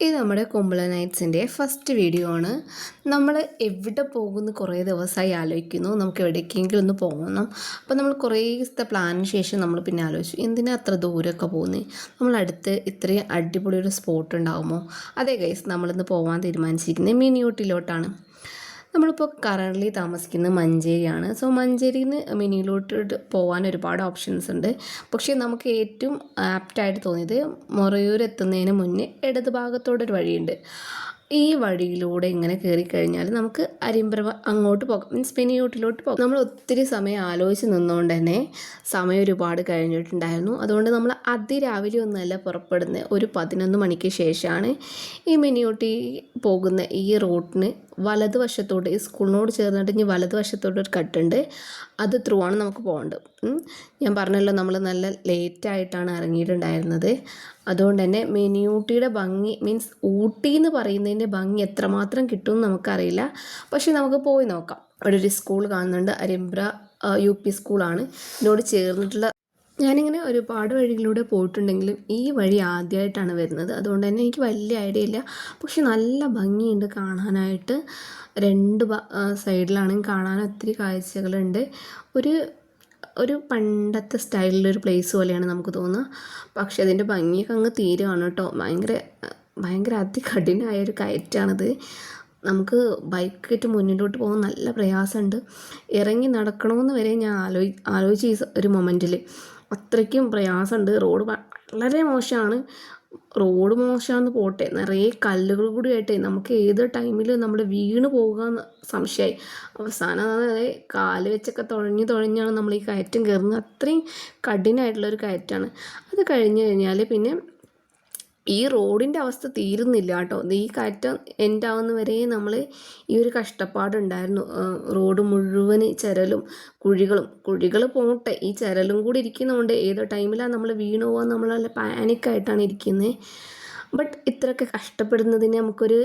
ഇത് നമ്മുടെ Kumbla നൈറ്റ്സിൻ്റെ first video ആണ്. നമ്മൾ എവിടെ പോകുമെന്ന് കുറേ ദിവസമായി ആലോചിക്കുന്നു. നമുക്ക് എവിടേക്കെങ്കിലും ഒന്ന് പോകണം. അപ്പോൾ നമ്മൾ കുറേ ദിവസത്തെ പ്ലാനിന് ശേഷം നമ്മൾ പിന്നെ ആലോചിച്ചു, എന്തിനാ അത്ര ദൂരമൊക്കെ പോകുന്നത്, നമ്മളടുത്ത് ഇത്രയും അടിപൊളി ഒരു സ്പോട്ട് ഉണ്ടാകുമോ. അതേ ഗൈസ്, നമ്മളിന്ന് പോകാൻ തീരുമാനിച്ചിരിക്കുന്നത് മിനി ഊട്ടിയിലോട്ടാണ്. നമ്മളിപ്പോൾ കറൻ്റ്ലി താമസിക്കുന്നത് മഞ്ചേരിയാണ്. സോ മഞ്ചേരിയിൽ നിന്ന് മിനിയിലോട്ട് പോകാൻ ഒരുപാട് ഓപ്ഷൻസ് ഉണ്ട്. പക്ഷേ നമുക്ക് ഏറ്റവും ആപ്റ്റായിട്ട് തോന്നിയത് മൊറയൂർ എത്തുന്നതിന് മുന്നേ ഇടത് ഭാഗത്തോടൊരു വഴിയുണ്ട്. ഈ വഴിയിലൂടെ ഇങ്ങനെ കയറി കഴിഞ്ഞാൽ നമുക്ക് അരിമ്പറ അങ്ങോട്ട് പോകാം, മീൻസ് മിനിയൂട്ടിലോട്ട് പോകാം. നമ്മൾ ഒത്തിരി സമയം ആലോചിച്ച് നിന്നുകൊണ്ട് തന്നെ സമയം ഒരുപാട് കഴിഞ്ഞിട്ടുണ്ടായിരുന്നു. അതുകൊണ്ട് നമ്മൾ അതിരാവിലെ ഒന്നുമല്ല പുറപ്പെടുന്നത്, ഒരു 11 മണിക്ക് ശേഷമാണ് ഈ മിനിയൂട്ടി പോകുന്ന ഈ റൂട്ടിന് വലതുവശത്തോട്ട്, ഈ സ്കൂളിനോട് ചേർന്നിട്ട് ഇനി വലതുവശത്തോട്ട് ഒരു കട്ടുണ്ട്, അത് ത്രൂ ആണ് നമുക്ക് പോകേണ്ടത്. ഞാൻ പറഞ്ഞല്ലോ, നമ്മൾ നല്ല ലേറ്റായിട്ടാണ് ഇറങ്ങിയിട്ടുണ്ടായിരുന്നത്. അതുകൊണ്ട് തന്നെ മിനിയൂട്ടിയുടെ ഭംഗി, മീൻസ് ഊട്ടി എന്ന് പറയുന്നതിൻ്റെ ഭംഗി എത്രമാത്രം കിട്ടുമെന്ന് നമുക്കറിയില്ല. പക്ഷേ നമുക്ക് പോയി നോക്കാം. അവിടെ ഒരു സ്കൂൾ കാണുന്നുണ്ട്, അരിമ്പ്ര UP സ്കൂളാണ്. ഇതിനോട് ചേർന്നിട്ടുള്ള, ഞാനിങ്ങനെ ഒരുപാട് വഴികളിലൂടെ പോയിട്ടുണ്ടെങ്കിലും ഈ വഴി ആദ്യമായിട്ടാണ് വരുന്നത്. അതുകൊണ്ട് തന്നെ എനിക്ക് വലിയ ഐഡിയ ഇല്ല. പക്ഷെ നല്ല ഭംഗിയുണ്ട് കാണാനായിട്ട്. രണ്ട് സൈഡിലാണെങ്കിൽ കാണാൻ ഒത്തിരി കാഴ്ചകളുണ്ട്. ഒരു ഒരു പണ്ടത്തെ സ്റ്റൈലിലൊരു പ്ലേസ് പോലെയാണ് നമുക്ക് തോന്നുക. പക്ഷെ അതിൻ്റെ ഭംഗിയൊക്കെ അങ്ങ് തീരുവാണ് കേട്ടോ. ഭയങ്കര അതികഠിനമായൊരു കയറ്റാണിത്. നമുക്ക് ബൈക്കായിട്ട് മുന്നിലോട്ട് പോകാൻ നല്ല പ്രയാസമുണ്ട്. ഇറങ്ങി നടക്കണമെന്ന് വരെ ഞാൻ ആലോചിച്ച ഒരു മൊമെൻറ്റിൽ അത്രയ്ക്കും പ്രയാസമുണ്ട്. റോഡ് വളരെ മോശമാണ്. റോഡ് മോശമാണെന്ന് പോട്ടെ, നിറയെ കല്ലുകൾ കൂടി ആയിട്ടേ നമുക്ക് ഏത് ടൈമിൽ നമ്മൾ വീണ് പോകുക സംശയമായി. അവസാനം കാല് വെച്ചൊക്കെ തുഴഞ്ഞാണ് നമ്മൾ ഈ കയറ്റം കയറുന്നത്. അത്രയും കഠിനമായിട്ടുള്ളൊരു കയറ്റമാണ്. അത് കഴിഞ്ഞ് കഴിഞ്ഞാൽ പിന്നെ ഈ റോഡിൻ്റെ അവസ്ഥ തീരുന്നില്ല കേട്ടോ. ഈ കയറ്റം എൻഡാവുന്ന വരെ നമ്മൾ ഈ ഒരു കഷ്ടപ്പാടുണ്ടായിരുന്നു. റോഡ് മുഴുവൻ ചരലും കുഴികൾ പോട്ടെ, ഈ ചരലും കൂടി ഇരിക്കുന്നതുകൊണ്ട് ഏതോ ടൈമിലാണ് നമ്മൾ വീണ് പോകാൻ നമ്മൾ നല്ല പാനിക്കായിട്ടാണ് ഇരിക്കുന്നത്. ബട്ട് ഇത്രയൊക്കെ കഷ്ടപ്പെടുന്നതിന് നമുക്കൊരു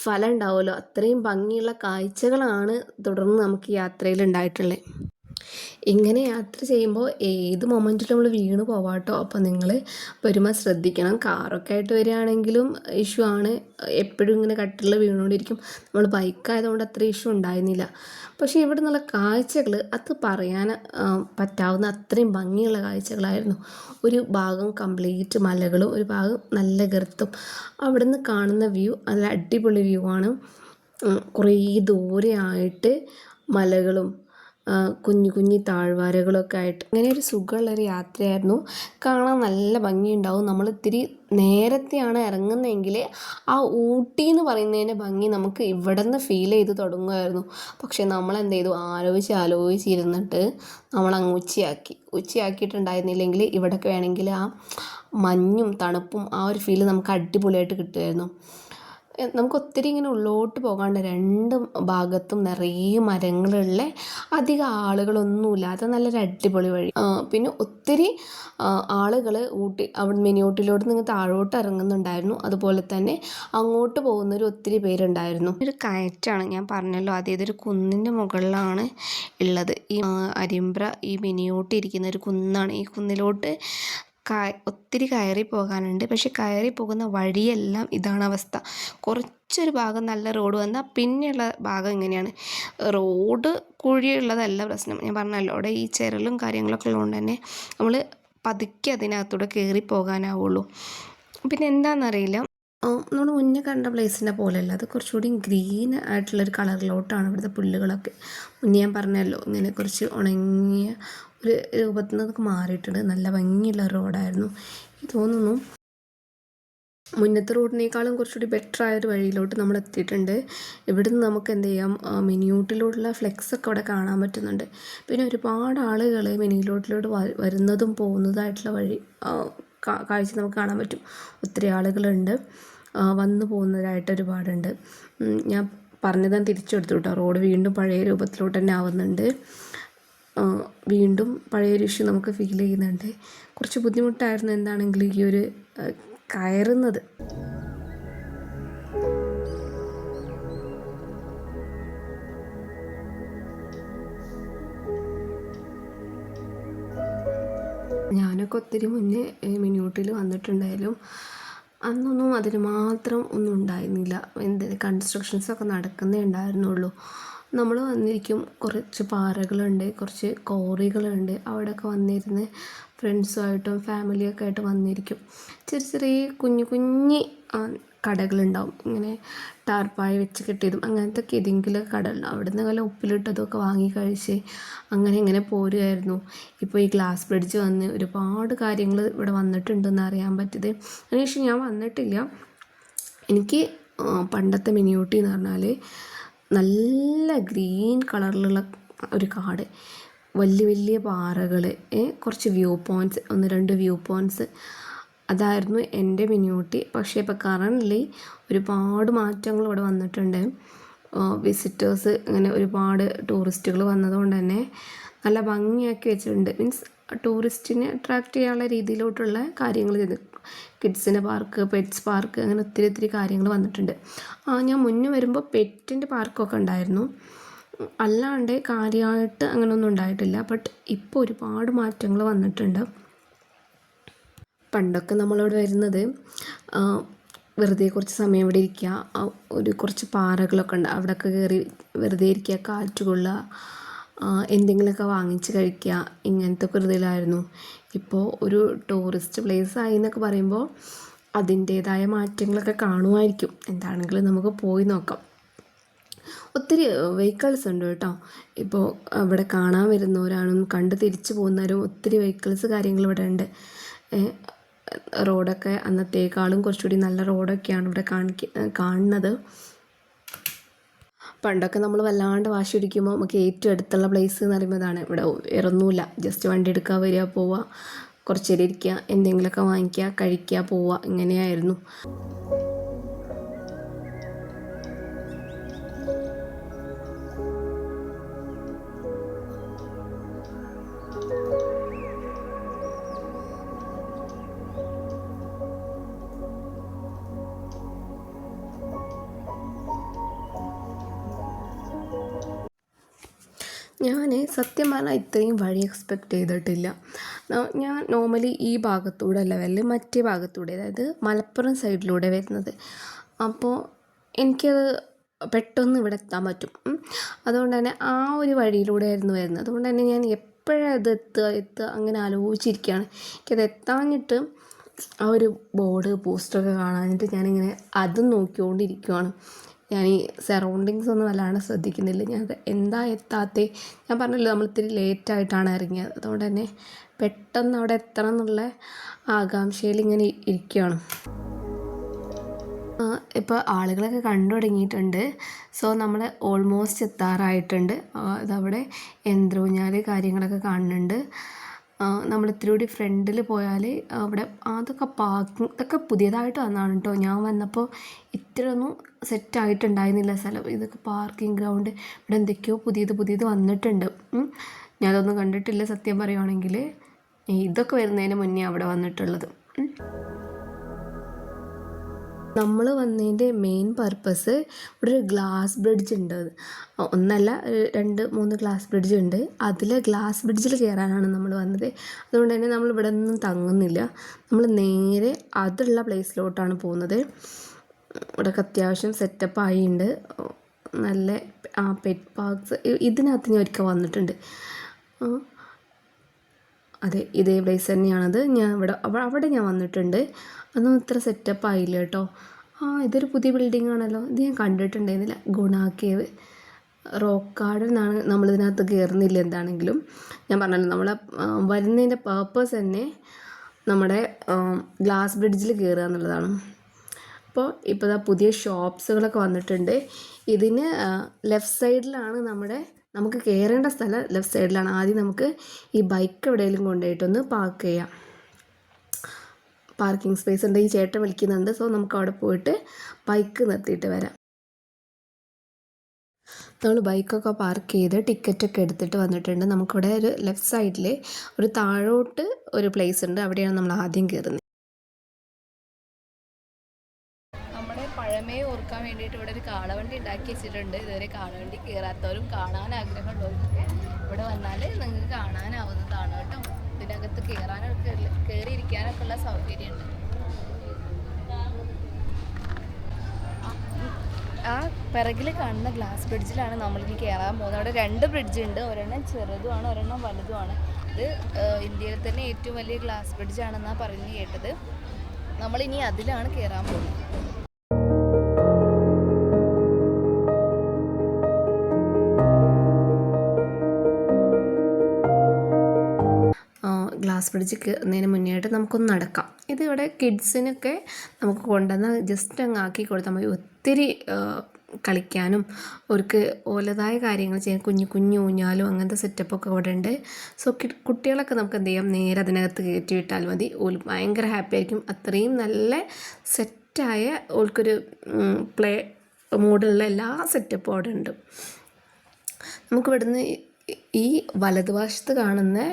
ഫലം ഉണ്ടാവുമല്ലോ. അത്രയും ഭംഗിയുള്ള കാഴ്ചകളാണ് തുടർന്ന് നമുക്ക് യാത്രയിൽ ഉണ്ടായിട്ടുള്ളത്. ഇങ്ങനെ യാത്ര ചെയ്യുമ്പോൾ ഏത് മൊമെൻറ്റിലും നമ്മൾ വീണ് പോവാം കേട്ടോ. അപ്പോൾ നിങ്ങൾ വരുമ്പോൾ ശ്രദ്ധിക്കണം. കാറൊക്കെ ആയിട്ട് വരികയാണെങ്കിലും ഇഷ്യൂ ആണ്, എപ്പോഴും ഇങ്ങനെ കട്ടിൽ വീണുകൊണ്ടിരിക്കും. നമ്മൾ ബൈക്കായതുകൊണ്ട് അത്ര ഇഷ്യൂ ഉണ്ടായിരുന്നില്ല. പക്ഷേ ഇവിടെ നിന്നുള്ള കാഴ്ചകൾ അത് പറയാൻ പറ്റാവുന്ന അത്രയും ഭംഗിയുള്ള കാഴ്ചകളായിരുന്നു. ഒരു ഭാഗം കംപ്ലീറ്റ് മലകളും ഒരു ഭാഗം നല്ല ഗർത്തും. അവിടെ നിന്ന് കാണുന്ന വ്യൂ നല്ല അടിപൊളി വ്യൂ ആണ്. കുറേ ദൂരെയായിട്ട് മലകളും കുഞ്ഞു താഴ്വാരകളൊക്കെ ആയിട്ട് അങ്ങനെ ഒരു സുഖമുള്ളൊരു യാത്രയായിരുന്നു. കാണാൻ നല്ല ഭംഗിയുണ്ടാവും. നമ്മൾ ഇത്തിരി നേരത്തെയാണ് ഇറങ്ങുന്നതെങ്കിൽ ആ ഊട്ടി എന്ന് പറയുന്നതിൻ്റെ ഭംഗി നമുക്ക് ഇവിടെ നിന്ന് ഫീൽ ചെയ്ത് തുടങ്ങുമായിരുന്നു. പക്ഷേ നമ്മൾ എന്ത് ചെയ്തു, ആലോചിച്ചിരുന്നിട്ട് നമ്മളങ്ങ് ഉച്ചയാക്കിയിട്ടുണ്ടായിരുന്നില്ലെങ്കിൽ ഇവിടെയൊക്കെ വേണമെങ്കിൽ ആ മഞ്ഞും തണുപ്പും ആ ഒരു ഫീൽ നമുക്ക് അടിപൊളിയായിട്ട് കിട്ടുമായിരുന്നു. നമുക്ക് ഒത്തിരി ഇങ്ങനെ ഉള്ളോട്ട് പോകാണ്ട്, രണ്ട് ഭാഗത്തും നിറയെ മരങ്ങളുള്ള, അധികം ആളുകളൊന്നുമില്ലാത്ത നല്ലൊരു അടിപൊളി വഴി. പിന്നെ ഒത്തിരി ആളുകൾ അവിടെ മിനിയൂട്ടിലോട്ട് നിന്ന് താഴോട്ട് ഇറങ്ങുന്നുണ്ടായിരുന്നു. അതുപോലെ തന്നെ അങ്ങോട്ട് പോകുന്നവർ ഒത്തിരി പേരുണ്ടായിരുന്നു. ഒരു കയറ്റാണ്, ഞാൻ പറഞ്ഞല്ലോ ആദ്യം, ഇതൊരു കുന്നിൻ്റെ മുകളിലാണ് ഉള്ളത്. ഈ അരിമ്പ്ര ഈ മിനിയൂട്ടി ഇരിക്കുന്ന ഒരു കുന്നാണ്. ഈ കുന്നിലോട്ട് ഒത്തിരി കയറി പോകാനുണ്ട്. പക്ഷെ കയറി പോകുന്ന വഴിയെല്ലാം ഇതാണ് അവസ്ഥ. കുറച്ചൊരു ഭാഗം നല്ല റോഡ് വന്നാൽ പിന്നെയുള്ള ഭാഗം ഇങ്ങനെയാണ്. റോഡ് കുഴിയുള്ളതല്ല പ്രശ്നം, ഞാൻ പറഞ്ഞല്ലോ. അവിടെ ഈ ചിരലും കാര്യങ്ങളൊക്കെ ഉള്ളതുകൊണ്ട് തന്നെ നമ്മൾ പതുക്കെ അതിനകത്തൂടെ കയറി പോകാനാവുള്ളൂ. പിന്നെ എന്താണെന്നറിയില്ല, നമ്മൾ മുന്നേ കണ്ട പ്ലേസിൻ്റെ പോലെയല്ല, അത് കുറച്ചുകൂടി ഗ്രീൻ ആയിട്ടുള്ളൊരു കളറിലോട്ടാണ് ഇവിടുത്തെ പുല്ലുകളൊക്കെ. മുന്നേ ഞാൻ പറഞ്ഞല്ലോ, ഇങ്ങനെ കുറച്ച് ഉണങ്ങിയ ഒരു രൂപത്തിൽ നിന്നൊക്കെ മാറിയിട്ടുണ്ട്. നല്ല ഭംഗിയുള്ള റോഡായിരുന്നു. തോന്നുന്നു മുന്നത്തെ റോഡിനേക്കാളും കുറച്ചുകൂടി ബെറ്റർ ആയൊരു വഴിയിലോട്ട് നമ്മൾ എത്തിയിട്ടുണ്ട്. ഇവിടുന്ന് നമുക്ക് എന്ത് ചെയ്യാം, മിനിയൂട്ടിലോട്ടുള്ള ഫ്ലെക്സൊക്കെ അവിടെ കാണാൻ പറ്റുന്നുണ്ട്. പിന്നെ ഒരുപാട് ആളുകൾ മിനിയൂട്ടിലോട്ട് വരുന്നതും പോകുന്നതായിട്ടുള്ള വഴി കാഴ്ച നമുക്ക് കാണാൻ പറ്റും. ഒത്തിരി ആളുകളുണ്ട്, വന്നു പോകുന്നതായിട്ട് ഒരുപാടുണ്ട്. ഞാൻ പറഞ്ഞതാണ് തിരിച്ചെടുത്തു കേട്ടോ. റോഡ് വീണ്ടും പഴയ രൂപത്തിലോട്ട് തന്നെ ആവുന്നുണ്ട്. വീണ്ടും പഴയൊരു ഇഷ്യൂ നമുക്ക് ഫീൽ ചെയ്യുന്നുണ്ട്. കുറച്ച് ബുദ്ധിമുട്ടായിരുന്നു എന്താണെങ്കിലും ഈ ഒരു കയറുന്നത്. ഞാനൊക്കെ ഒത്തിരി മുന്നേ മിനിയൂട്ടിൽ വന്നിട്ടുണ്ടായാലും അന്നൊന്നും അതിന് മാത്രം ഒന്നും ഉണ്ടായിരുന്നില്ല. കൺസ്ട്രക്ഷൻസൊക്കെ നടക്കുന്നേ ഉണ്ടായിരുന്നുള്ളൂ. നമ്മൾ വന്നിരിക്കും, കുറച്ച് പാറകളുണ്ട്, കുറച്ച് കോറികളുണ്ട്, അവിടെയൊക്കെ വന്നിരുന്ന് ഫ്രണ്ട്സുമായിട്ടും ഫാമിലിയൊക്കെ ആയിട്ട് വന്നിരിക്കും. ചെറിയ ചെറിയ കുഞ്ഞു കുഞ്ഞി കടകളുണ്ടാവും, ഇങ്ങനെ ടാർപ്പായ വെച്ച് കെട്ടിയതും അങ്ങനത്തെ ഏതെങ്കിലും കടകളുണ്ടാവും. അവിടെ നിന്ന് വല്ല ഉപ്പിലിട്ടതൊക്കെ വാങ്ങി കഴിച്ച് അങ്ങനെ പോരുമായിരുന്നു. ഇപ്പോൾ ഈ ഗ്ലാസ് ബ്രിഡ്ജ് വന്ന് ഒരുപാട് കാര്യങ്ങൾ ഇവിടെ വന്നിട്ടുണ്ടെന്ന് അറിയാൻ പറ്റിയത്. അതിനുശേഷം ഞാൻ വന്നിട്ടില്ല. എനിക്ക് പണ്ടത്തെ മിനി ഊട്ടി എന്ന് പറഞ്ഞാൽ നല്ല ഗ്രീൻ കളറിലുള്ള ഒരു കാട്, വലിയ വലിയ പാറകൾ, കുറച്ച് വ്യൂ പോയിൻറ്റ്സ്, 1-2 വ്യൂ പോയിൻറ്റ്സ്, അതായിരുന്നു എൻ്റെ മിനി ഊട്ടി. പക്ഷേ ഇപ്പോൾ കറൻ്റ്ലി ഒരുപാട് മാറ്റങ്ങൾ ഇവിടെ വന്നിട്ടുണ്ട്. വിസിറ്റേഴ്സ് ഇങ്ങനെ ഒരുപാട് ടൂറിസ്റ്റുകൾ വന്നതുകൊണ്ട് തന്നെ നല്ല ഭംഗിയാക്കി വെച്ചിട്ടുണ്ട്. മീൻസ് ടൂറിസ്റ്റിനെ അട്രാക്റ്റ് ചെയ്യാനുള്ള രീതിയിലോട്ടുള്ള കാര്യങ്ങൾ ചെയ്ത്, കിഡ്സിൻ്റെ പാർക്ക്, പെറ്റ്സ് പാർക്ക്, അങ്ങനെ ഒത്തിരി കാര്യങ്ങൾ വന്നിട്ടുണ്ട്. ഞാൻ മുന്നേ വരുമ്പോൾ പെറ്റിൻ്റെ പാർക്കൊക്കെ ഉണ്ടായിരുന്നു, അല്ലാണ്ട് കാര്യമായിട്ട് അങ്ങനെയൊന്നും ഉണ്ടായിട്ടില്ല. ബട്ട് ഇപ്പോൾ ഒരുപാട് മാറ്റങ്ങൾ വന്നിട്ടുണ്ട്. പണ്ടൊക്കെ നമ്മളിവിടെ വരുന്നത് വെറുതെ കുറച്ച് സമയം ഇവിടെ ഇരിക്കുക, കുറച്ച് പാറകളൊക്കെ ഉണ്ട്, അവിടെയൊക്കെ കയറി വെറുതെ ഇരിക്കുക, കാറ്റ് കൊള്ളുക, എന്തെങ്കിലുമൊക്കെ വാങ്ങിച്ച് കഴിക്കുക, ഇങ്ങനത്തെ ഒക്കെ ഇതിലായിരുന്നു. ഇപ്പോൾ ഒരു ടൂറിസ്റ്റ് പ്ലേസ് ആയി എന്നൊക്കെ പറയുമ്പോൾ അതിൻ്റേതായ മാറ്റങ്ങളൊക്കെ കാണുമായിരിക്കും. എന്താണെങ്കിലും നമുക്ക് പോയി നോക്കാം. ഒത്തിരി വെഹിക്കിൾസ് ഉണ്ട് കേട്ടോ. ഇപ്പോൾ ഇവിടെ കാണാൻ വരുന്നവരാണും കണ്ട് തിരിച്ചു പോകുന്നവരും ഒത്തിരി വെഹിക്കിൾസ് കാര്യങ്ങൾ ഇവിടെ ഉണ്ട്. റോഡൊക്കെ അന്നത്തേക്കാളും കുറച്ചുകൂടി നല്ല റോഡൊക്കെയാണ് ഇവിടെ കാണുന്നത്. പണ്ടൊക്കെ നമ്മൾ വല്ലാണ്ട് വാശി പിടിക്കുമ്പോൾ നമുക്ക് ഏറ്റവും അടുത്തുള്ള പ്ലേസ് എന്ന് പറയുമ്പോൾ അതാണ്. ഇവിടെ ഇറങ്ങൂല, ജസ്റ്റ് വണ്ടി എടുക്കുക, വരിക, പോവുക, കുറച്ച് നേരം ഇരിക്കുക, എന്തെങ്കിലുമൊക്കെ വാങ്ങിക്കുക, കഴിക്കുക, പോവുക, ഇങ്ങനെയായിരുന്നു. ഞാൻ സത്യം പറഞ്ഞാൽ ഇത്രയും വഴി എക്സ്പെക്റ്റ് ചെയ്തിട്ടില്ല. ഞാൻ നോർമലി ഈ ഭാഗത്തൂടെ അല്ല വരല്, മറ്റേ ഭാഗത്തൂടെ, അതായത് മലപ്പുറം സൈഡിലൂടെ വരുന്നത്. അപ്പോൾ എനിക്കത് പെട്ടെന്ന് ഇവിടെ എത്താൻ പറ്റും. അതുകൊണ്ട് തന്നെ ആ ഒരു വഴിയിലൂടെ ആയിരുന്നു വരുന്നത്. അതുകൊണ്ട് തന്നെ ഞാൻ എപ്പോഴാണ് ഇത് എത്തുക അങ്ങനെ ആലോചിച്ചിരിക്കുകയാണ്. എനിക്കത് എത്താഞ്ഞിട്ട് ആ ഒരു ബോർഡ് പോസ്റ്ററൊക്കെ കാണാനിട്ട് ഞാനിങ്ങനെ അതും നോക്കിക്കൊണ്ടിരിക്കുകയാണ്. ഞാൻ ഈ സറൗണ്ടിങ്സ് ഒന്നും വല്ലാണ്ട് ശ്രദ്ധിക്കുന്നില്ല. ഞാൻ എന്താ എത്താത്തേ, ഞാൻ പറഞ്ഞല്ലോ നമ്മൾ ഇത്തിരി ലേറ്റായിട്ടാണ് ഇറങ്ങിയത്. അതുകൊണ്ട് തന്നെ പെട്ടെന്ന് അവിടെ എത്തണം എന്നുള്ള ആകാംക്ഷയിൽ ഇങ്ങനെ ഇരിക്കുകയാണ്. ഇപ്പോൾ ആളുകളൊക്കെ കണ്ടു തുടങ്ങിയിട്ടുണ്ട്. സോ നമ്മൾ ഓൾമോസ്റ്റ് എത്താറായിട്ടുണ്ട്. അതവിടെ യന്ത്രൂഞ്ഞാൽ കാര്യങ്ങളൊക്കെ കാണുന്നുണ്ട്. നമ്മൾ ഇത്തിരി കൂടി ഫ്രണ്ടിൽ പോയാൽ അവിടെ അതൊക്കെ പാർക്കിംഗ്, ഇതൊക്കെ പുതിയതായിട്ട് വന്നതാണ് കേട്ടോ. ഞാൻ വന്നപ്പോൾ ഇത്രയൊന്നും സെറ്റായിട്ടുണ്ടായിരുന്നില്ല സ്ഥലം. ഇതൊക്കെ പാർക്കിംഗ് ഗ്രൗണ്ട്, ഇവിടെ എന്തൊക്കെയോ പുതിയത് വന്നിട്ടുണ്ട്. ഞാനതൊന്നും കണ്ടിട്ടില്ല സത്യം പറയുകയാണെങ്കിൽ. ഇതൊക്കെ വരുന്നതിന് മുന്നേ അവിടെ വന്നിട്ടുള്ളത്. നമ്മൾ വന്നതിൻ്റെ മെയിൻ പർപ്പസ് ഇവിടെ ഒരു ഗ്ലാസ് ബ്രിഡ്ജ് ഉണ്ട്. ഒന്നല്ല 2-3 ഗ്ലാസ് ബ്രിഡ്ജ് ഉണ്ട്. ഗ്ലാസ് ബ്രിഡ്ജിൽ കയറാനാണ് നമ്മൾ വന്നത്. അതുകൊണ്ട് തന്നെ നമ്മൾ ഇവിടെ ഒന്നും തങ്ങുന്നില്ല. നമ്മൾ നേരെ അതുള്ള പ്ലേസിലോട്ടാണ് പോകുന്നത്. ഇവിടെയൊക്കെ അത്യാവശ്യം സെറ്റപ്പ് ആയിട്ടുണ്ട്. നല്ല പെറ്റ് പാർക്ക്സ് ഇതിനകത്ത് ഞാൻ ഒരിക്കൽ വന്നിട്ടുണ്ട്. അതെ, ഇതേ പ്ലേസ് തന്നെയാണത്. ഞാൻ അവിടെ ഞാൻ വന്നിട്ടുണ്ട്. അതൊന്നും ഇത്ര സെറ്റപ്പ് ആയില്ല കേട്ടോ. ഇതൊരു പുതിയ ബിൽഡിംഗ് ആണല്ലോ, ഇത് ഞാൻ കണ്ടിട്ടുണ്ടായിരുന്നില്ല. ഗുണ കേവ്, റോക്കാട് എന്നാണ്. നമ്മളിതിനകത്ത് കയറുന്നില്ല. എന്താണെങ്കിലും ഞാൻ പറഞ്ഞല്ലോ, നമ്മളെ വരുന്നതിൻ്റെ പർപ്പസ് തന്നെ നമ്മുടെ ഗ്ലാസ് ബ്രിഡ്ജിൽ കയറുക എന്നുള്ളതാണ്. ഇപ്പോൾ പുതിയ ഷോപ്സുകളൊക്കെ വന്നിട്ടുണ്ട്. ഇതിന് ലെഫ്റ്റ് സൈഡിലാണ് നമുക്ക് കയറേണ്ട സ്ഥലം. ലെഫ്റ്റ് സൈഡിലാണ്. ആദ്യം നമുക്ക് ഈ ബൈക്ക് എവിടെയെങ്കിലും കൊണ്ടുപോയിട്ടൊന്ന് പാർക്ക് ചെയ്യാം. പാർക്കിംഗ് സ്പേസ് ഉണ്ട്. ഈ ചേട്ടൻ വിളിക്കുന്നുണ്ട്. സോ നമുക്ക് അവിടെ പോയിട്ട് ബൈക്ക് നിർത്തിയിട്ട് വരാം. നമ്മൾ ബൈക്കൊക്കെ പാർക്ക് ചെയ്ത് ടിക്കറ്റൊക്കെ എടുത്തിട്ട് വന്നിട്ടുണ്ട്. നമുക്കിവിടെ ഒരു ലെഫ്റ്റ് സൈഡിൽ ഒരു താഴോട്ട് ഒരു പ്ലേസ് ഉണ്ട്. അവിടെയാണ് നമ്മൾ ആദ്യം കയറുന്നത്. നമ്മുടെ പഴമയെ ഓർക്കാൻ വേണ്ടിയിട്ട് ഇവിടെ ഒരു കാളവണ്ടി ഉണ്ടാക്കി വെച്ചിട്ടുണ്ട്. ഇതുവരെ കാളവണ്ടി കയറാത്തവരും കാണാൻ ആഗ്രഹമുള്ളവർക്കൊക്കെ ഇവിടെ വന്നാൽ നിങ്ങൾക്ക് കാണാനാവുന്നതാണ് കേട്ടോ. ഇതിനകത്ത് കയറിയിരിക്കാനൊക്കെ ഉള്ള സൗകര്യമുണ്ട്. പിറകിൽ കാണുന്ന ഗ്ലാസ് ബ്രിഡ്ജിലാണ് നമ്മളിനി കയറാൻ പോകുന്നത്. അവിടെ 2 ബ്രിഡ്ജ് ഉണ്ട്, ഒരെണ്ണം ചെറുതുമാണ് ഒരെണ്ണം വലുതുമാണ്. ഇത് ഇന്ത്യയിൽ തന്നെ ഏറ്റവും വലിയ ഗ്ലാസ് ബ്രിഡ്ജാണെന്നാണ് പറഞ്ഞു കേട്ടത്. നമ്മളിനി അതിലാണ് കയറാൻ പോകുന്നത്. ഗ്ലാസ് ബ്രിഡ്ജ് കയറുന്നതിന് മുന്നേ ആയിട്ട് നമുക്കൊന്ന് നടക്കാം. ഇത് ഇവിടെ കിഡ്സിനൊക്കെ നമുക്ക് കൊണ്ടുവന്ന് ജസ്റ്റ് അങ്ങ് ആക്കി കൊടുത്താൽ മതി. ഒത്തിരി കളിക്കാനും അവർക്ക് ഓലതായ കാര്യങ്ങൾ ചെയ്യാൻ കുഞ്ഞു ഊഞ്ഞാലും അങ്ങനത്തെ സെറ്റപ്പൊക്കെ ഇവിടെ ഉണ്ട്. സോ കുട്ടികളൊക്കെ നമുക്ക് എന്ത് ചെയ്യാം, നേരെ അതിനകത്ത് കയറ്റി വിട്ടാൽ മതി. ഓൽ ഭയങ്കര ഹാപ്പി ആയിരിക്കും. അത്രയും നല്ല സെറ്റായ ഓൾക്കൊരു പ്ലേ മൂഡുള്ള എല്ലാ സെറ്റപ്പും അവിടെ ഉണ്ട്. നമുക്ക് ഇവിടുന്ന് ഈ വലതുവശത്ത് കാണുന്ന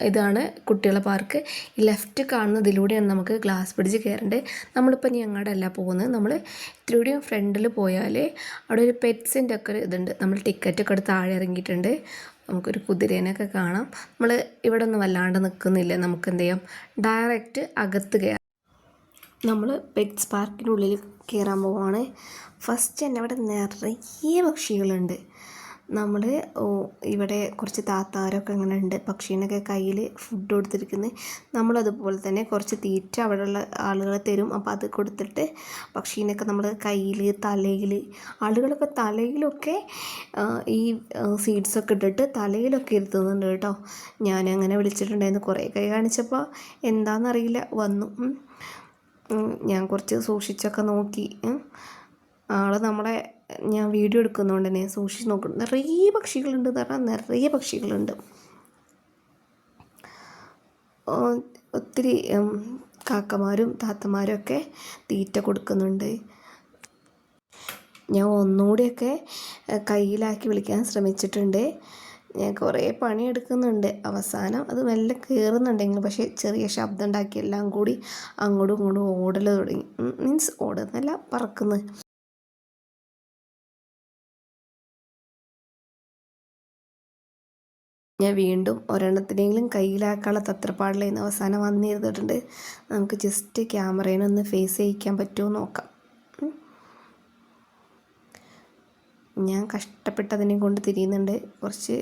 ഇതാണ് കുട്ടികളെ പാർക്ക്. ഈ ലെഫ്റ്റ് കാണുന്നതിലൂടെയാണ് നമുക്ക് ഗ്ലാസ് ബ്രിഡ്ജ് കയറേണ്ടത്. നമ്മളിപ്പോൾ ഇനി അങ്ങോട്ടല്ല പോകുന്നത്. നമ്മൾ ഇതിലൂടെയും ഫ്രണ്ടിൽ പോയാൽ അവിടെ ഒരു പെറ്റ്സിൻ്റെ ഒക്കെ ഒരു ഇതുണ്ട്. നമ്മൾ ടിക്കറ്റൊക്കെ എടുത്ത് താഴെ ഇറങ്ങിയിട്ടുണ്ട്. നമുക്കൊരു കുതിരേനൊക്കെ കാണാം. നമ്മൾ ഇവിടെ ഒന്നും വല്ലാണ്ട് നിൽക്കുന്നില്ല. നമുക്ക് എന്ത് ചെയ്യാം, ഡയറക്റ്റ് അകത്ത് കയറാം. നമ്മൾ പെറ്റ്സ് പാർക്കിനുള്ളിൽ കയറാൻ പോവുകയാണ്. ഫസ്റ്റ് തന്നെ അവിടെ നിറയെ പക്ഷികളുണ്ട്. നമ്മൾ ഇവിടെ കുറച്ച് താത്താരൊക്കെ അങ്ങനെ ഉണ്ട്, പക്ഷീനൊക്കെ കയ്യിൽ ഫുഡ് കൊടുത്തിരിക്കുന്നത്. നമ്മളതുപോലെ തന്നെ കുറച്ച് തീറ്റ അവിടെയുള്ള ആളുകൾ തരും. അപ്പോൾ അത് കൊടുത്തിട്ട് പക്ഷീനൊക്കെ നമ്മൾ കയ്യിൽ തലയിൽ, ആളുകളൊക്കെ തലയിലൊക്കെ ഈ സീഡ്സൊക്കെ ഇട്ടിട്ട് തലയിലൊക്കെ ഇരുത്തുന്നുണ്ട് കേട്ടോ. ഞാനങ്ങനെ വിളിച്ചിട്ടുണ്ടായിരുന്നു. കുറേ കൈ കാണിച്ചപ്പോൾ എന്താണെന്നറിയില്ല വന്നു. ഞാൻ കുറച്ച് സൂക്ഷിച്ചൊക്കെ നോക്കി. നമ്മളെ ഞാൻ വീഡിയോ എടുക്കുന്നതുകൊണ്ട് തന്നെ സൂക്ഷിച്ച് നോക്കണം. നിറയെ പക്ഷികളുണ്ട് എന്ന് പറഞ്ഞാൽ നിറയെ പക്ഷികളുണ്ട്. ഒത്തിരി കാക്കമാരും താത്തമാരും ഒക്കെ തീറ്റ കൊടുക്കുന്നുണ്ട്. ഞാൻ ഒന്നുകൂടിയൊക്കെ കയ്യിലാക്കി വിളിക്കാൻ ശ്രമിച്ചിട്ടുണ്ട്. ഞാൻ കുറേ പണിയെടുക്കുന്നുണ്ട്. അവസാനം അത് മെല്ലെ കയറുന്നുണ്ടെങ്കിലും പക്ഷേ ചെറിയ ശബ്ദം ഉണ്ടാക്കി എല്ലാം കൂടി അങ്ങോട്ടും ഇങ്ങോട്ടും ഓടൽ തുടങ്ങി. മീൻസ് ഓടുന്നല്ല, പറക്കുന്നത്. ഞാൻ വീണ്ടും ഒരെണ്ണത്തിനെങ്കിലും കയ്യിലാക്കാനുള്ള തത്രപ്പാടിലായിരുന്നു. അവസാനം വന്നിരുന്നിട്ടുണ്ട്. നമുക്ക് ജസ്റ്റ് ക്യാമറേനൊന്ന് ഫേസ് ചെയ്യിക്കാൻ പറ്റുമോ നോക്കാം. ഞാൻ കഷ്ടപ്പെട്ടതിനെ കൊണ്ട് തിരിയുന്നുണ്ട്. കുറച്ച്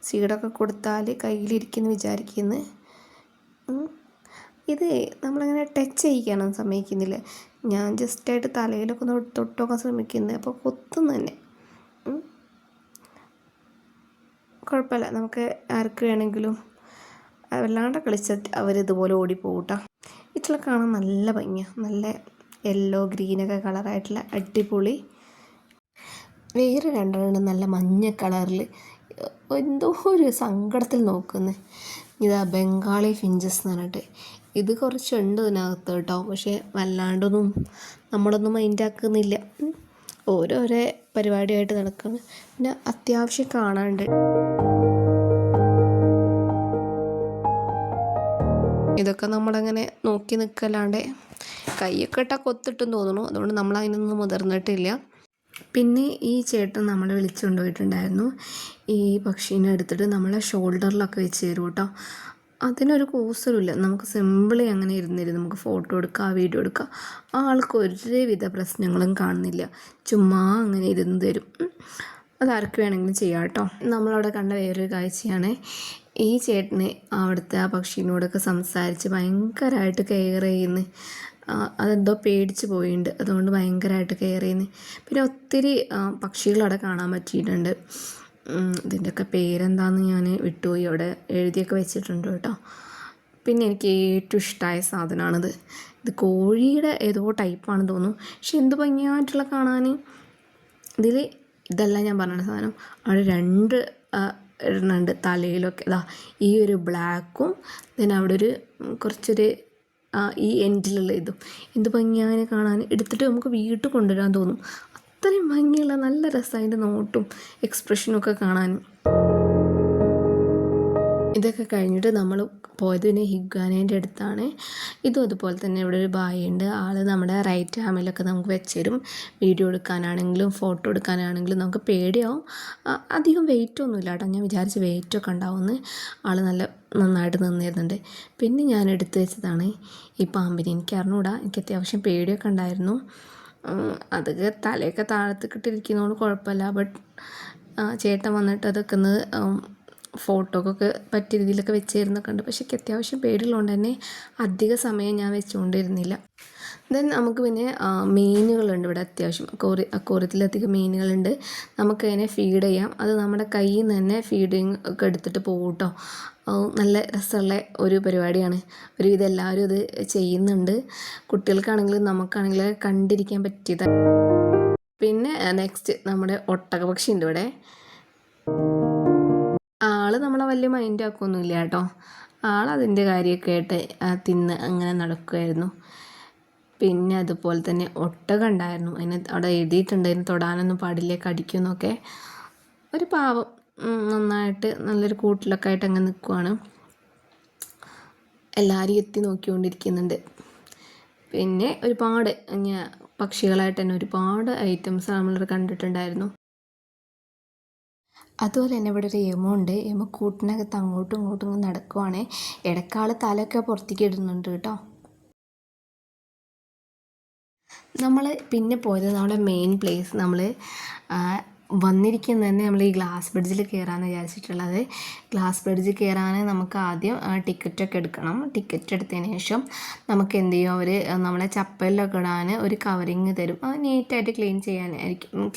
സീഡൊക്കെ കൊടുത്താൽ കയ്യിലിരിക്കുമെന്ന് വിചാരിക്കുന്നു. ഇത് നമ്മളങ്ങനെ ടച്ച് ചെയ്യിക്കാനൊന്നും സമ്മതിക്കുന്നില്ല. ഞാൻ ജസ്റ്റായിട്ട് തലയിലൊക്കെ ഒന്ന് തൊട്ടൊക്കെ ശ്രമിക്കുന്നത്. അപ്പോൾ കൊത്തുന്നു തന്നെ. കുഴപ്പമില്ല, നമുക്ക് ആർക്ക് വേണമെങ്കിലും വല്ലാണ്ട് കളിച്ചാൽ അവരിതുപോലെ ഓടിപ്പോകൂട്ടോ. ഇച്ചിരി കാണാൻ നല്ല ഭംഗിയാണ്. നല്ല യെല്ലോ ഗ്രീനൊക്കെ കളറായിട്ടുള്ള അടിപൊളി. വേറെ രണ്ടെണ്ണം നല്ല മഞ്ഞ കളറിൽ എന്തോ ഒരു സങ്കടത്തിൽ നോക്കുന്നത്. ഇതാ ബംഗാളി ഫിഞ്ചസ് എന്ന് പറഞ്ഞിട്ട്. ഇത് കുറച്ചുണ്ട് ഇതിനകത്ത് കേട്ടോ. പക്ഷേ വല്ലാണ്ടൊന്നും നമ്മളൊന്നും മൈൻഡാക്കുന്നില്ല. ഓരോരോ പരിപാടിയായിട്ട് നടക്കുന്നു. പിന്നെ അത്യാവശ്യം കാണാണ്ട്. ഇതൊക്കെ നമ്മളങ്ങനെ നോക്കി നിൽക്കല്ലാണ്ട് കൈയൊക്കെ ഇട്ടാൽ കൊത്തിട്ടെന്ന് തോന്നുന്നു. അതുകൊണ്ട് നമ്മൾ അതിനൊന്നും മുതിർന്നിട്ടില്ല. പിന്നെ ഈ ചേട്ടൻ നമ്മളെ വിളിച്ചുകൊണ്ട് പോയിട്ടുണ്ടായിരുന്നു. ഈ പക്ഷീനെ എടുത്തിട്ട് നമ്മളെ ഷോൾഡറിലൊക്കെ വെച്ച് തരും കേട്ടോ. അതിനൊരു കൂസലുമില്ല. നമുക്ക് സിമ്പിളി അങ്ങനെ ഇരുന്നിരുന്നു നമുക്ക് ഫോട്ടോ എടുക്കുക, വീഡിയോ എടുക്കുക. ആൾക്ക് ഒരുവിധ പ്രശ്നങ്ങളും കാണുന്നില്ല. ചുമ്മാ അങ്ങനെ ഇരുന്ന് തരും. അതാർക്ക് വേണമെങ്കിലും ചെയ്യാം കേട്ടോ. നമ്മളവിടെ കണ്ട വേറൊരു കാഴ്ചയാണ് ഈ ചേട്ടന് അവിടുത്തെ ആ പക്ഷീനോടൊക്കെ സംസാരിച്ച് ഭയങ്കരമായിട്ട് കെയർ ചെയ്യുന്നു. അതെന്തോ പേടിച്ച് പോയിട്ടുണ്ട്. അതുകൊണ്ട് ഭയങ്കരമായിട്ട് കെയർ ചെയ്യുന്നു. പിന്നെ ഒത്തിരി പക്ഷികളവിടെ കാണാൻ പറ്റിയിട്ടുണ്ട്. ഇതിൻ്റെയൊക്കെ പേരെന്താണെന്ന് ഞാൻ വിട്ടുപോയി. അവിടെ എഴുതിയൊക്കെ വെച്ചിട്ടുണ്ട് കേട്ടോ. പിന്നെ എനിക്ക് ഏറ്റവും ഇഷ്ടമായ സാധനമാണിത്. ഇത് കോഴിയുടെ ഏതോ ടൈപ്പാണെന്ന് തോന്നുന്നു. പക്ഷെ എന്ത് ഭംഗിയായിട്ടുള്ള കാണാൻ. ഇതല്ല ഞാൻ പറഞ്ഞ സാധനം. അവിടെ 2 എണ്ണുണ്ട് തലയിലൊക്കെ. ഈ ഒരു ബ്ലാക്കും പിന്നെ അവിടെ ഒരു കുറച്ചൊരു ഈ എൻഡിലുള്ള ഇതും. എന്ത് ഭംഗിയാണ് കാണാൻ. എടുത്തിട്ട് നമുക്ക് വീട്ടിൽ കൊണ്ടുവരാൻ തോന്നും. അത്രയും ഭംഗിയുള്ള നല്ല രസമാണ് അതിൻ്റെ നോട്ടും എക്സ്പ്രഷനൊക്കെ കാണാൻ. ഇതൊക്കെ കഴിഞ്ഞിട്ട് നമ്മൾ പോയത് പിന്നെ ഹിഗ്വാനേൻ്റെ അടുത്താണ്. ഇതും അതുപോലെ തന്നെ ഇവിടെ ഒരു ബായുണ്ട്. ആൾ നമ്മുടെ റൈറ്റ് ഹാമിലൊക്കെ നമുക്ക് വെച്ചുതരും. Video എടുക്കാനാണെങ്കിലും photo എടുക്കാനാണെങ്കിലും. നമുക്ക് പേടിയാവും. അധികം വെയിറ്റൊന്നുമില്ല കേട്ടോ. ഞാൻ വിചാരിച്ച് വെയിറ്റൊക്കെ ഉണ്ടാവുമെന്ന്. ആൾ നന്നായിട്ട് നിന്നിരുന്നുണ്ട്. പിന്നെ ഞാൻ എടുത്തു വെച്ചതാണ് ഈ പാമ്പിനെ. എനിക്ക് അറിഞ്ഞൂടാ. എനിക്ക് അത്യാവശ്യം പേടിയൊക്കെ ഉണ്ടായിരുന്നു. അതൊക്കെ തലയൊക്കെ താഴത്തേക്ക് ഇട്ടിരിക്കുന്നതുകൊണ്ട് കുഴപ്പമില്ല. ബട്ട് ചേട്ടൻ വന്നിട്ട് അതൊക്കെ ഒന്ന് ഫോട്ടോക്കൊക്കെ പറ്റിയ രീതിയിലൊക്കെ വെച്ച് തരുന്നൊക്കെ ഉണ്ട്. പക്ഷേ എനിക്ക് അത്യാവശ്യം പേടിയുള്ളതുകൊണ്ട് തന്നെ അധിക സമയം ഞാൻ വെച്ചുകൊണ്ടിരുന്നില്ല. ദെൻ നമുക്ക് പിന്നെ മീനുകളുണ്ട് ഇവിടെ അത്യാവശ്യം. അക്വേറിയത്തിലധികം മീനുകളുണ്ട്. നമുക്കതിനെ ഫീഡ് ചെയ്യാം. അത് നമ്മുടെ കയ്യിൽ നിന്ന് തന്നെ ഫീഡിങ് ഒക്കെ എടുത്തിട്ട് പോകും കേട്ടോ. നല്ല രസമുള്ള ഒരു പരിപാടിയാണ്. ഒരുവിധം എല്ലാവരും ഇത് ചെയ്യുന്നുണ്ട്. കുട്ടികൾക്കാണെങ്കിലും നമുക്കാണെങ്കിലും കണ്ടിരിക്കാൻ പറ്റിയത്. പിന്നെ നെക്സ്റ്റ് നമ്മുടെ ഒട്ടകപക്ഷി ഉണ്ട് ഇവിടെ. ആൾ നമ്മളെ വലിയ മൈൻഡ് ആക്കുകയൊന്നുമില്ല കേട്ടോ. ആളതിൻ്റെ കാര്യമൊക്കെ ആയിട്ട് തിന്ന് അങ്ങനെ നടക്കുമായിരുന്നു. പിന്നെ അതുപോലെ തന്നെ ഒട്ടകം ഉണ്ടായിരുന്നു. അതിന് അവിടെ എഴുതിയിട്ടുണ്ടായിരുന്നു തൊടാനൊന്നും പാടില്ല, കടിക്കുമെന്നൊക്കെ. ഒരു പാവം നന്നായിട്ട് നല്ലൊരു കൂട്ടിലൊക്കെ ആയിട്ട് അങ്ങനെ നിൽക്കുവാണ്. എല്ലാവരും എത്തി നോക്കിക്കൊണ്ടിരിക്കുന്നുണ്ട്. പിന്നെ ഒരുപാട് പക്ഷികളായിട്ട് തന്നെ ഒരുപാട് ഐറ്റംസ് നമ്മൾ കണ്ടിട്ടുണ്ടായിരുന്നു. അതുപോലെ തന്നെ ഇവിടെ ഒരു എമുണ്ട്. എമു കൂട്ടിനകത്ത് അങ്ങോട്ടും ഇങ്ങോട്ടും നടക്കുവാണ്. ഇടക്കാൾ തലയൊക്കെ പുറത്തേക്ക് ഇടുന്നുണ്ട് കേട്ടോ. നമ്മൾ പിന്നെ പോയത് നമ്മുടെ മെയിൻ പ്ലേസ് നമ്മൾ വന്നിരിക്കുന്നത് തന്നെ നമ്മൾ ഈ ഗ്ലാസ് ബ്രിഡ്ജിൽ കയറാമെന്ന് വിചാരിച്ചിട്ടുള്ളത്. ഗ്ലാസ് ബ്രിഡ്ജിൽ കയറാൻ നമുക്ക് ആദ്യം ടിക്കറ്റൊക്കെ എടുക്കണം. ടിക്കറ്റ് എടുത്തതിന് ശേഷം നമുക്ക് എന്ത് ചെയ്യും, അവർ നമ്മളെ ചപ്പലിലൊക്കെ ഇടാൻ ഒരു കവറിങ് തരും. അത് നീറ്റായിട്ട്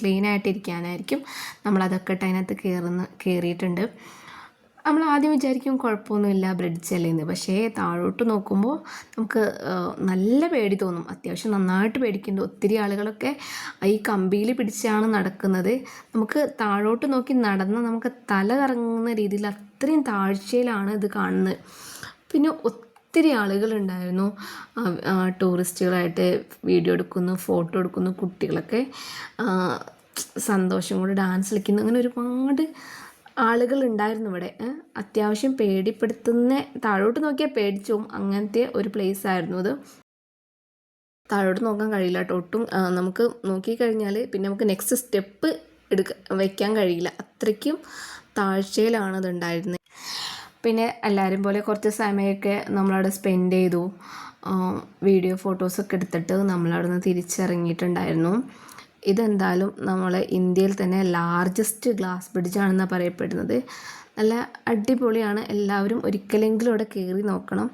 ക്ലീനായിട്ടിരിക്കാനായിരിക്കും നമ്മളതൊക്കെ ഇട്ട് അതിനകത്ത് കയറിയിട്ടുണ്ട്. നമ്മൾ ആദ്യം വിചാരിക്കും കുഴപ്പമൊന്നുമില്ല ബ്രിഡ്ജല്ലേന്ന്. പക്ഷേ താഴോട്ട് നോക്കുമ്പോൾ നമുക്ക് നല്ല പേടി തോന്നും. അത്യാവശ്യം നന്നായിട്ട് പേടിക്കുന്നുണ്ട്. ഒത്തിരി ആളുകളൊക്കെ ഈ കമ്പിയിൽ പിടിച്ചാണ് നടക്കുന്നത്. നമുക്ക് താഴോട്ട് നോക്കി നടന്ന് നമുക്ക് തല കറങ്ങുന്ന രീതിയിൽ അത്രയും താഴ്ചയിലാണ് ഇത് കാണുന്നത്. പിന്നെ ഒത്തിരി ആളുകളുണ്ടായിരുന്നു. ടൂറിസ്റ്റുകളായിട്ട് വീഡിയോ എടുക്കുന്നു, ഫോട്ടോ എടുക്കുന്നു. കുട്ടികളൊക്കെ സന്തോഷം കൊണ്ട് ഡാൻസ് കളിക്കുന്നു. അങ്ങനെ ഒരുപാട് ആളുകളുണ്ടായിരുന്നു ഇവിടെ. അത്യാവശ്യം പേടിപ്പെടുത്തുന്ന, താഴോട്ട് നോക്കിയാൽ പേടിച്ചു പോകും, അങ്ങനത്തെ ഒരു പ്ലേസ് ആയിരുന്നു അത്. താഴോട്ട് നോക്കാൻ കഴിയില്ല കേട്ടോ ഒട്ടും. നമുക്ക് നോക്കിക്കഴിഞ്ഞാൽ പിന്നെ നമുക്ക് നെക്സ്റ്റ് സ്റ്റെപ്പ് വയ്ക്കാൻ കഴിയില്ല. അത്രയ്ക്കും താഴ്ചയിലാണ് അതുണ്ടായിരുന്നത്. പിന്നെ എല്ലാവരും പോലെ കുറച്ച് സമയമൊക്കെ നമ്മളവിടെ സ്പെൻഡ് ചെയ്തു. വീഡിയോ ഫോട്ടോസൊക്കെ എടുത്തിട്ട് നമ്മളവിടെ നിന്ന് തിരിച്ചിറങ്ങിയിട്ടുണ്ടായിരുന്നു. ഇതെന്തായാലും നമ്മളെ ഇന്ത്യയിൽ തന്നെ ലാർജസ്റ്റ് ഗ്ലാസ് ബ്രിഡ്ജാണെന്നാണ് പറയപ്പെടുന്നത്. നല്ല അടിപൊളിയാണ്. എല്ലാവരും ഒരിക്കലെങ്കിലും അവിടെ കയറി നോക്കണം.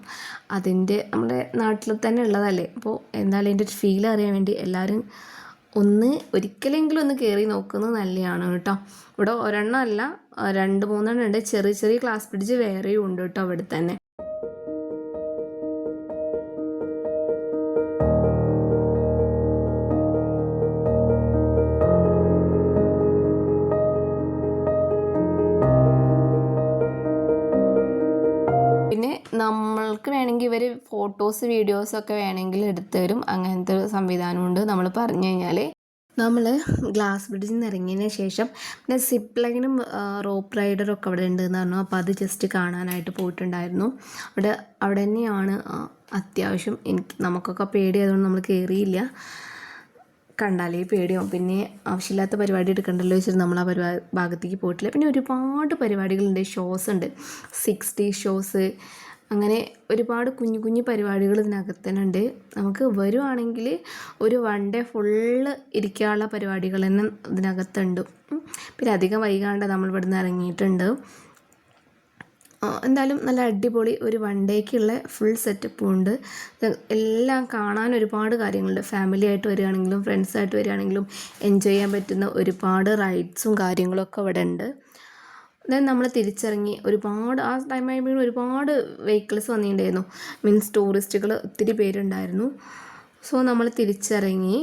നമ്മുടെ നാട്ടിൽ തന്നെ ഉള്ളതല്ലേ, അപ്പോൾ എന്തായാലും അതിൻ്റെ ഒരു ഫീൽ അറിയാൻ വേണ്ടി എല്ലാവരും ഒരിക്കലെങ്കിലും ഒന്ന് കയറി നോക്കുന്നത് നല്ലതാണ് കേട്ടോ. ഇവിടെ ഒരെണ്ണം അല്ല, 2-3 ഉണ്ട്. ചെറിയ ചെറിയ ഗ്ലാസ് ബ്രിഡ്ജ് വേറെയും ഉണ്ട് കേട്ടോ അവിടെ തന്നെ. പിന്നെ നമ്മൾക്ക് വേണമെങ്കിൽ ഇവർ ഫോട്ടോസ് വീഡിയോസൊക്കെ വേണമെങ്കിൽ എടുത്തു തരും. അങ്ങനത്തെ ഒരു സംവിധാനമുണ്ട്. നമ്മൾ പറഞ്ഞു കഴിഞ്ഞാൽ നമ്മൾ ഗ്ലാസ് ബ്രിഡ്ജിൽ നിന്ന് ഇറങ്ങിയതിന് ശേഷം പിന്നെ സിപ്പ് ലൈനും റോപ്പ് റൈഡറൊക്കെ അവിടെ ഉണ്ടെന്ന് പറഞ്ഞു. അപ്പോൾ അത് ജസ്റ്റ് കാണാനായിട്ട് പോയിട്ടുണ്ടായിരുന്നു. അവിടെ തന്നെയാണ്. അത്യാവശ്യം നമുക്കൊക്കെ പേടിയായതുകൊണ്ട് നമ്മൾ കയറിയില്ല. കണ്ടാലേ പേടിയാവും. പിന്നെ ആവശ്യമില്ലാത്ത പരിപാടി എടുക്കണ്ടല്ലോ വെച്ചിട്ട് നമ്മൾ ആ ഭാഗത്തേക്ക് പോയിട്ടില്ല. പിന്നെ ഒരുപാട് പരിപാടികളുണ്ട്, ഷോസ് ഉണ്ട്. 6D ഷോസ്, അങ്ങനെ ഒരുപാട് കുഞ്ഞു കുഞ്ഞു പരിപാടികൾ ഇതിനകത്ത് തന്നെ ഉണ്ട്. നമുക്ക് വരുവാണെങ്കിൽ ഒരു 1 ഡേ ഫുള്ള് ഇരിക്കാനുള്ള പരിപാടികൾ തന്നെ ഇതിനകത്തുണ്ട്. പിന്നെ അധികം വൈകാണ്ട് നമ്മൾ ഇവിടുന്ന് ഇറങ്ങിയിട്ടുണ്ട്. എന്തായാലും നല്ല അടിപൊളി ഒരു 1 ഡേക്കുള്ള ഫുൾ സെറ്റപ്പും ഉണ്ട്. എല്ലാം കാണാൻ ഒരുപാട് കാര്യങ്ങളുണ്ട്. ഫാമിലി ആയിട്ട് വരികയാണെങ്കിലും ഫ്രണ്ട്സായിട്ട് വരികയാണെങ്കിലും എൻജോയ് ചെയ്യാൻ പറ്റുന്ന ഒരുപാട് റൈഡ്സും കാര്യങ്ങളൊക്കെ ഇവിടെ ഉണ്ട്. ദെൻ നമ്മൾ തിരിച്ചിറങ്ങി. ഒരുപാട് ആ ടൈം ആയപ്പോഴും ഒരുപാട് വെഹിക്കിൾസ് വന്നിട്ടുണ്ടായിരുന്നു. മീൻസ് ടൂറിസ്റ്റുകൾ ഒത്തിരി പേരുണ്ടായിരുന്നു. സോ നമ്മൾ തിരിച്ചിറങ്ങി.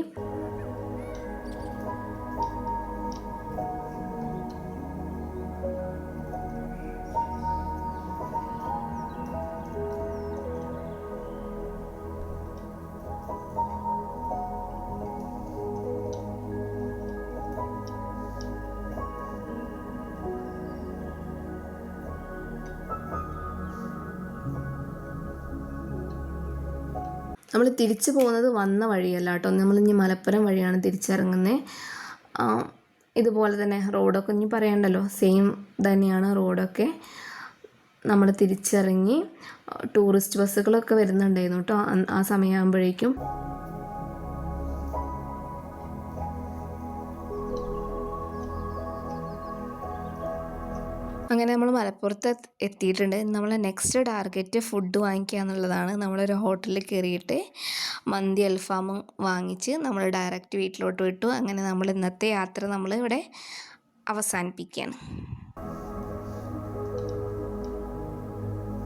നമ്മൾ തിരിച്ചു പോകുന്നത് വന്ന വഴിയല്ല കേട്ടോ. നമ്മൾ ഇനി മലപ്പുറം വഴിയാണ് തിരിച്ചിറങ്ങുന്നത്. ഇതുപോലെ തന്നെ റോഡൊക്കെ ഇനി പറയണ്ടല്ലോ, സെയിം തന്നെയാണ് റോഡൊക്കെ. നമ്മൾ തിരിച്ചിറങ്ങി. ടൂറിസ്റ്റ് ബസ്സുകളൊക്കെ വരുന്നുണ്ടായിരുന്നു കേട്ടോ ആ സമയമാകുമ്പോഴേക്കും. അങ്ങനെ നമ്മൾ മലപ്പുറത്ത് എത്തിയിട്ടുണ്ട്. നമ്മളെ നെക്സ്റ്റ് ടാർഗറ്റ് ഫുഡ് വാങ്ങിക്കുക എന്നുള്ളതാണ്. നമ്മളൊരു ഹോട്ടലിൽ കയറിയിട്ട് മന്തി അൽഫാമും വാങ്ങിച്ച് നമ്മൾ ഡയറക്റ്റ് വീട്ടിലോട്ട് വിട്ടു. അങ്ങനെ നമ്മൾ ഇന്നത്തെ യാത്ര നമ്മൾ ഇവിടെ അവസാനിപ്പിക്കുകയാണ്.